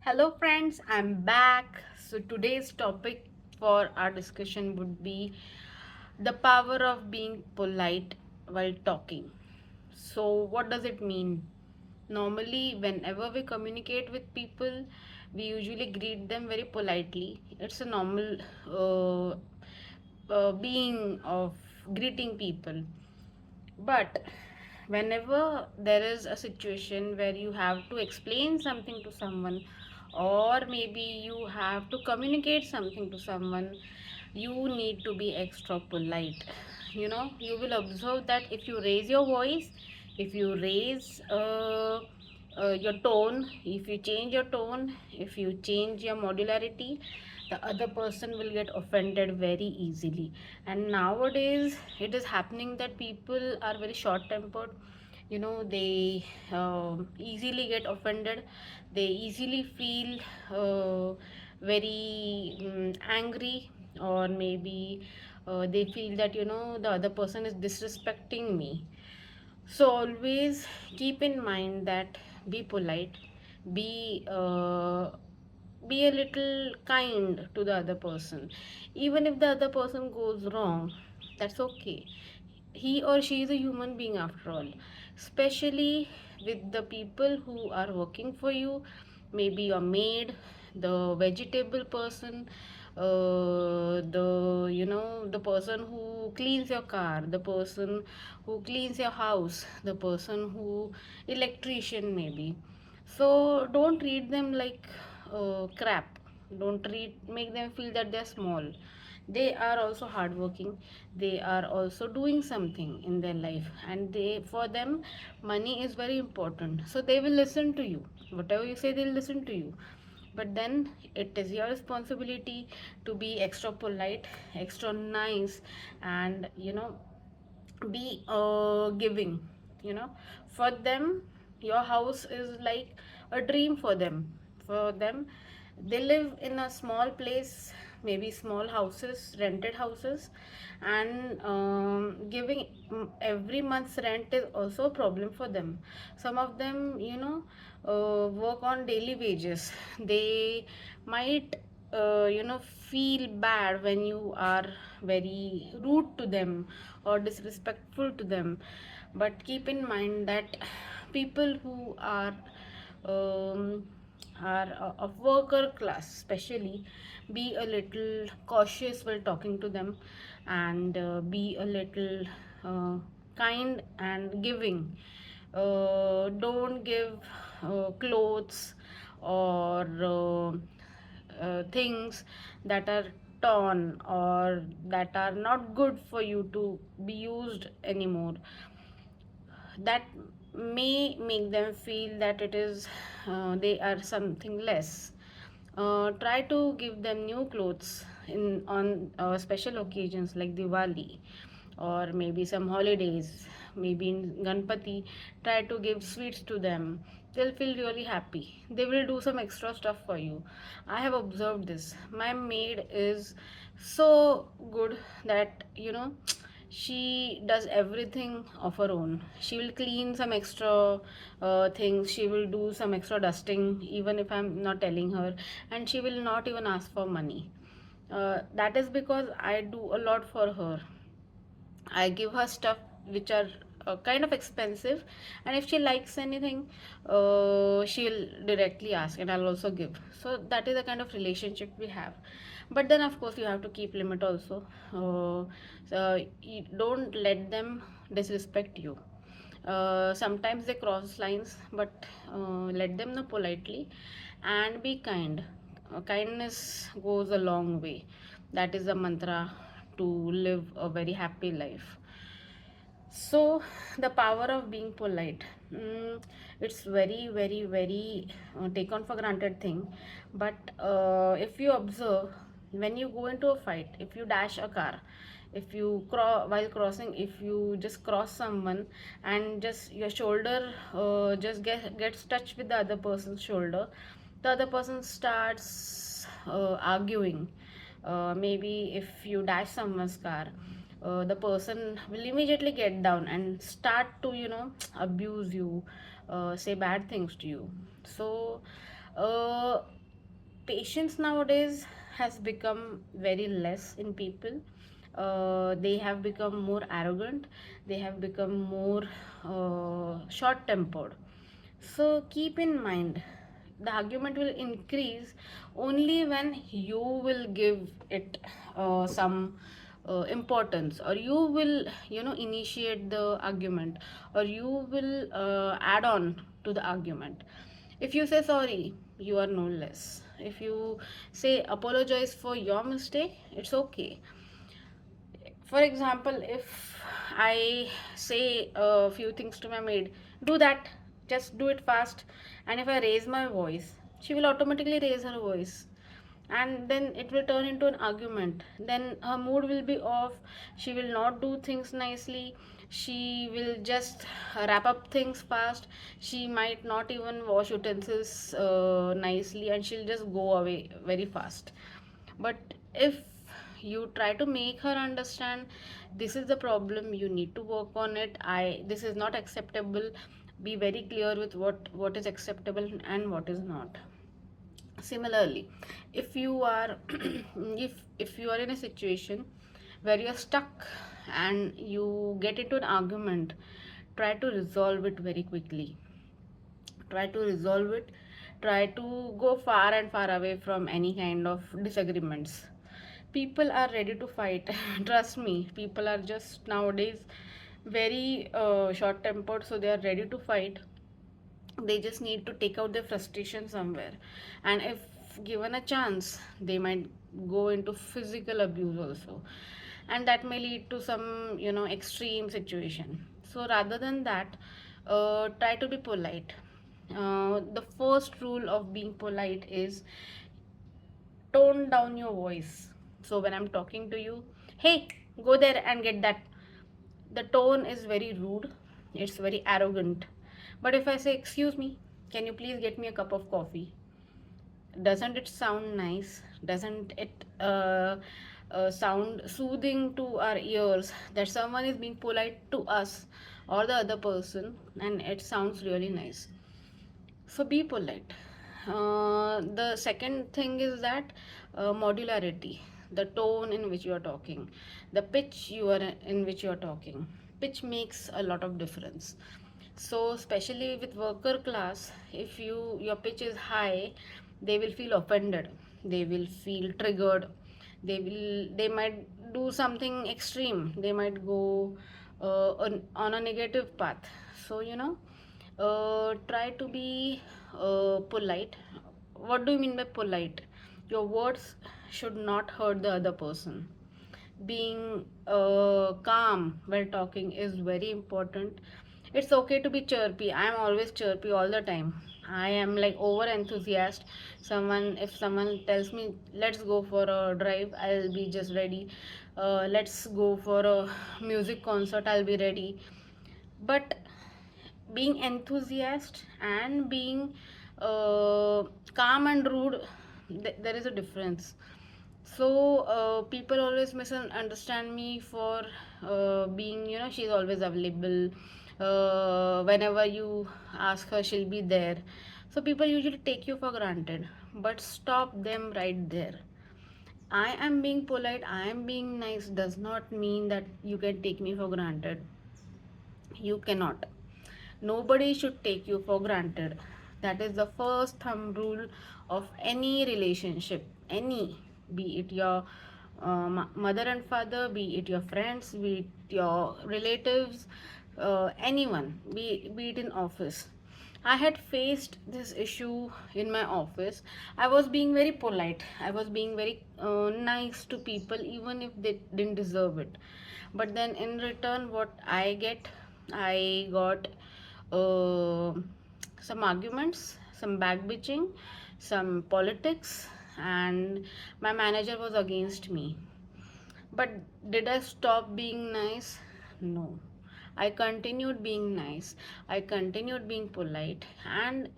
Hello, friends, I'm back. So, today's topic for our discussion would be the power of being polite while talking. So, what does it mean? Normally, whenever we communicate with people, we usually greet them very politely. It's a normal being of greeting people. But whenever there is a situation where you have to explain something to someone, or maybe you have to communicate something to someone, you need to be extra polite. You will observe that if you raise your voice, if you raise your tone, if you change your tone, if you change your modularity, the other person will get offended very easily. And nowadays it is happening that people are very short tempered. They easily get offended. They easily feel very angry, or maybe they feel that the other person is disrespecting me. So always keep in mind that be polite, be be a little kind to the other person. Even if the other person goes wrong, that's okay. He or she is a human being after all. Especially with the people who are working for you, maybe your maid, the vegetable person, the person who cleans your car, the person who cleans your house, the person who electrician maybe. So don't treat them like crap. Don't treat make them feel that they're small. They are also hardworking. They are also doing something in their life, and they for them money is very important. So they will listen to you. Whatever you say, they'll listen to you. But then it is your responsibility to be extra polite, extra nice, and be giving. For them, your house is like a dream for them. They live in a small place, maybe small houses, rented houses, and giving every month's rent is also a problem for them. Some of them work on daily wages. They might feel bad when you are very rude to them or disrespectful to them. But keep in mind that people who um, are of worker class especially, be a little cautious while talking to them, and be a little kind and giving. Don't give clothes or things that are torn or that are not good for you to be used anymore. That may make them feel that it is they are something less. Try to give them new clothes in on special occasions like Diwali, or maybe some holidays, maybe in Ganpati. Try to give sweets to them. They'll feel really happy. They will do some extra stuff for you. I have observed this. My maid is so good that she does everything of her own. She will clean some extra things. She will do some extra dusting even if I'm not telling her, and she will not even ask for money. That is because I do a lot for her. I give her stuff which are kind of expensive, and if she likes anything, she'll directly ask, and I'll also give. So that is the kind of relationship we have. But then, of course, you have to keep limit also. So you don't let them disrespect you. Sometimes they cross lines, but let them know politely and be kind. Kindness goes a long way. That is the mantra to live a very happy life. So, the power of being polite. It's very, very, very taken for granted thing. But if you observe, when you go into a fight, if you dash a car, if you while crossing, if you just cross someone and just your shoulder just gets touched with the other person's shoulder, the other person starts arguing. Maybe if you dash someone's car, the person will immediately get down and start to abuse you, say bad things to you. So uh, Patience nowadays has become very less in people. They have become more arrogant, they have become more short tempered. So keep in mind, the argument will increase only when you will give it some importance, or you will, initiate the argument, or you will add on to the argument. If you say sorry, you are no less. If you say apologize for your mistake, it's okay. For example, if I say a few things to my maid, do that, just do it fast. And if I raise my voice, she will automatically raise her voice. And then it will turn into an argument. Then her mood will be off. She will not do things nicely. She will just wrap up things fast. She might not even wash utensils nicely, and she'll just go away very fast. But if you try to make her understand, this is the problem, you need to work on it, this is not acceptable, be very clear with what is acceptable and what is not. Similarly, if you are if you are in a situation where you're stuck and you get into an argument, try to resolve it very quickly. Try to resolve it. Try to go far and far away from any kind of disagreements. People are ready to fight. Trust me, people are just nowadays very short tempered, so they are ready to fight. They just need to take out their frustration somewhere, and if given a chance, they might go into physical abuse also, and that may lead to some, extreme situation. So rather than that, try to be polite. The first rule of being polite is tone down your voice. So when I'm talking to you, hey, go there and get that, the tone is very rude, it's very arrogant. But if I say, excuse me, can you please get me a cup of coffee, doesn't it sound nice? Doesn't it sound soothing to our ears that someone is being polite to us or the other person, and it sounds really nice. So be polite. The second thing is that modularity, the tone in which you are talking, the pitch you are in which you are talking. Pitch makes a lot of difference. So especially with worker class, if your pitch is high, they will feel offended. They will feel triggered. They might do something extreme. They might go on a negative path. So try to be polite. What do you mean by polite? Your words should not hurt the other person. Being calm while talking is very important. It's okay to be chirpy. I am always chirpy all the time. I am like over enthusiast. If someone tells me let's go for a drive, I'll be just ready. Let's go for a music concert, I'll be ready. But being enthusiast and being calm and rude, there is a difference. So people always misunderstand me for being, she's always available, whenever you ask her, she'll be there. So people usually take you for granted, but stop them right there. I am being polite, I am being nice does not mean that you can take me for granted. You cannot. Nobody should take you for granted. That is the first thumb rule of any relationship. Any, be it your mother and father, be it your friends, be it your relatives, anyone, be it in office. I had faced this issue in my office. I was being very polite. I was being very nice to people, even if they didn't deserve it. But then in return, what I got uh, some arguments, some backbitching, some politics, and my manager was against me. But did I stop being nice? No. I continued being nice. I continued being polite. And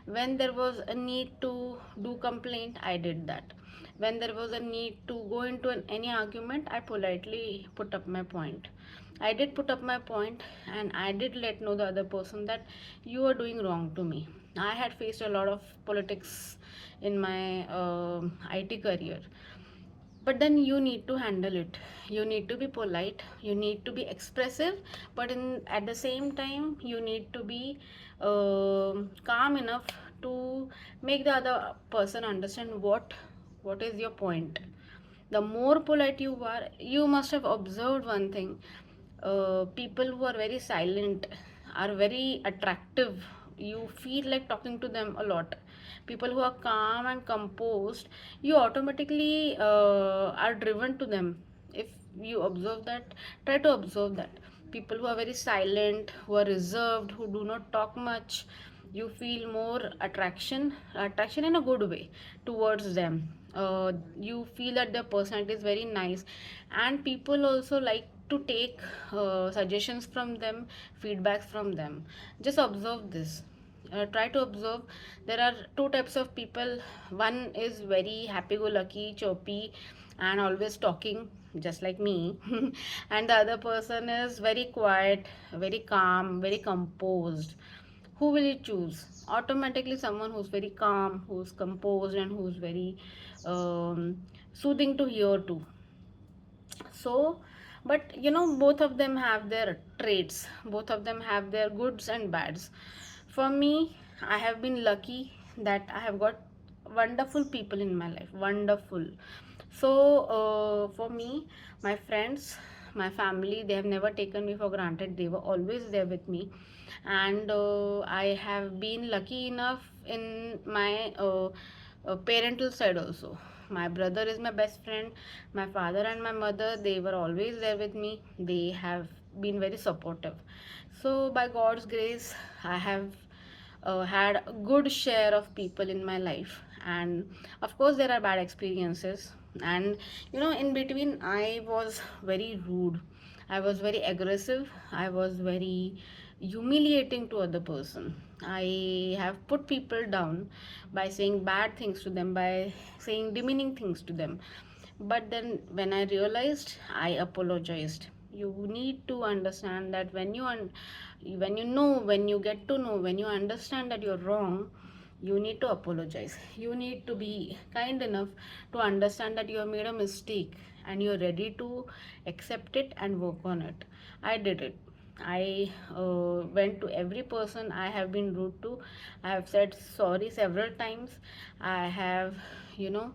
when there was a need to do complaint, I did that. When there was a need to go into any argument, I politely put up my point. I did put up my point, and I did let know the other person that you are doing wrong to me. I had faced a lot of politics in my IT career, but then you need to handle it. You need to be polite, you need to be expressive, but in at the same time you need to be calm enough to make the other person understand what is your point. The more polite you are, you must have observed one thing. People who are very silent are very attractive. You feel like talking to them a lot. People who are calm and composed, you automatically are driven to them. If you observe that, try to observe that. People who are very silent, who are reserved, who do not talk much, you feel more attraction in a good way towards them. You feel that their personality is very nice, and people also like to take suggestions from them, feedbacks from them. Just observe this. Try to observe. There are two types of people. One is very happy go lucky, chirpy, and always talking, just like me. And the other person is very quiet, very calm, very composed. Who will you choose? Automatically someone who's very calm, who's composed, and who's very soothing to hear to. So, but both of them have their traits, both of them have their goods and bads. For me, I have been lucky that I have got wonderful people in my life, wonderful. So for me, my friends, my family, they have never taken me for granted. They were always there with me, and I have been lucky enough in my parental side also. My brother is my best friend. My father and my mother, they were always there with me. They have been very supportive. So by God's grace, I have had a good share of people in my life, and of course there are bad experiences. And in between, I was very rude, I was very aggressive, I was very humiliating to other person. I have put people down by saying bad things to them, by saying demeaning things to them. But then when I realized, I apologized. You need to understand that when you get to know, when you understand that you're wrong, you need to apologize. You need to be kind enough to understand that you have made a mistake, and you're ready to accept it and work on it. I did it. I went to every person I have been rude to. I have said sorry several times. I have, you know,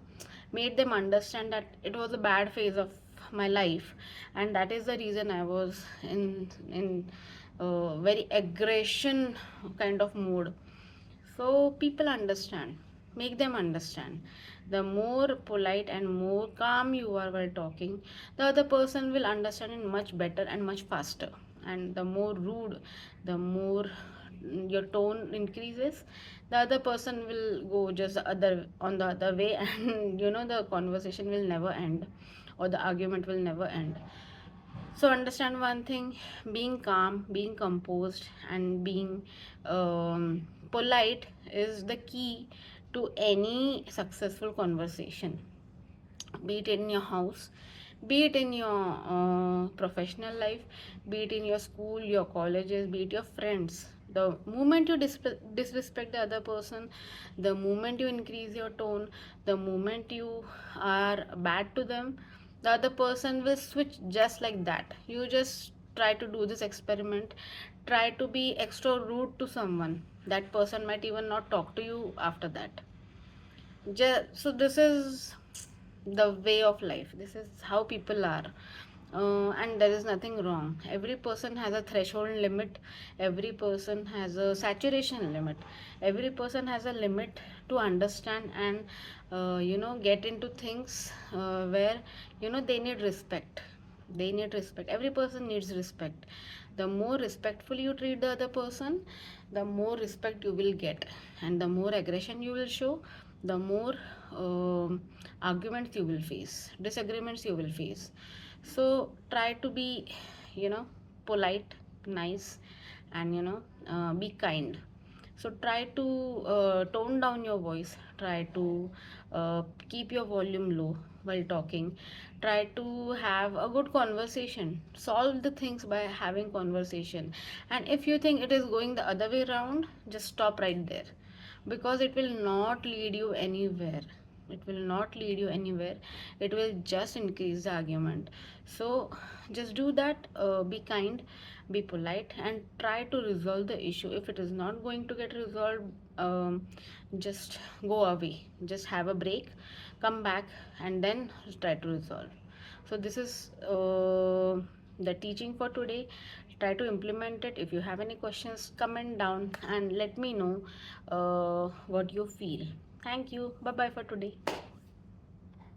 made them understand that it was a bad phase of my life, and that is the reason I was in very aggression kind of mood. So people understand. Make them understand. The more polite and more calm you are while talking, the other person will understand it much better and much faster. And the more rude, the more your tone increases, the other person will go just the other way, and the conversation will never end, or the argument will never end. So understand one thing: being calm, being composed, and being polite is the key to any successful conversation, be it in your house, be it in your professional life, be it in your school, your colleges, be it your friends. The moment you disrespect the other person, the moment you increase your tone, the moment you are bad to them, the other person will switch just like that. You just try to do this experiment. Try to be extra rude to someone. That person might even not talk to you after that. So this is the way of life. This is how people are. And there is nothing wrong. Every person has a threshold limit. Every person has a saturation limit. Every person has a limit to understand and get into things where they need respect. They need respect. Every person needs respect. The more respectfully you treat the other person, the more respect you will get, and the more aggression you will show, the more arguments you will face, disagreements you will face. So try to be, polite, nice, and be kind. So try to tone down your voice. Try to keep your volume low while talking. Try to have a good conversation. Solve the things by having conversation. And if you think it is going the other way around, just stop right there. because it will not lead you anywhere. It will not lead you anywhere. It will just increase the argument. So just do that. Be kind, be polite, and try to resolve the issue. If it is not going to get resolved, just go away, just have a break, come back, and then try to resolve. So this is the teaching for today. Try to implement it. If you have any questions, comment down and let me know what you feel. Thank you. Bye bye for today.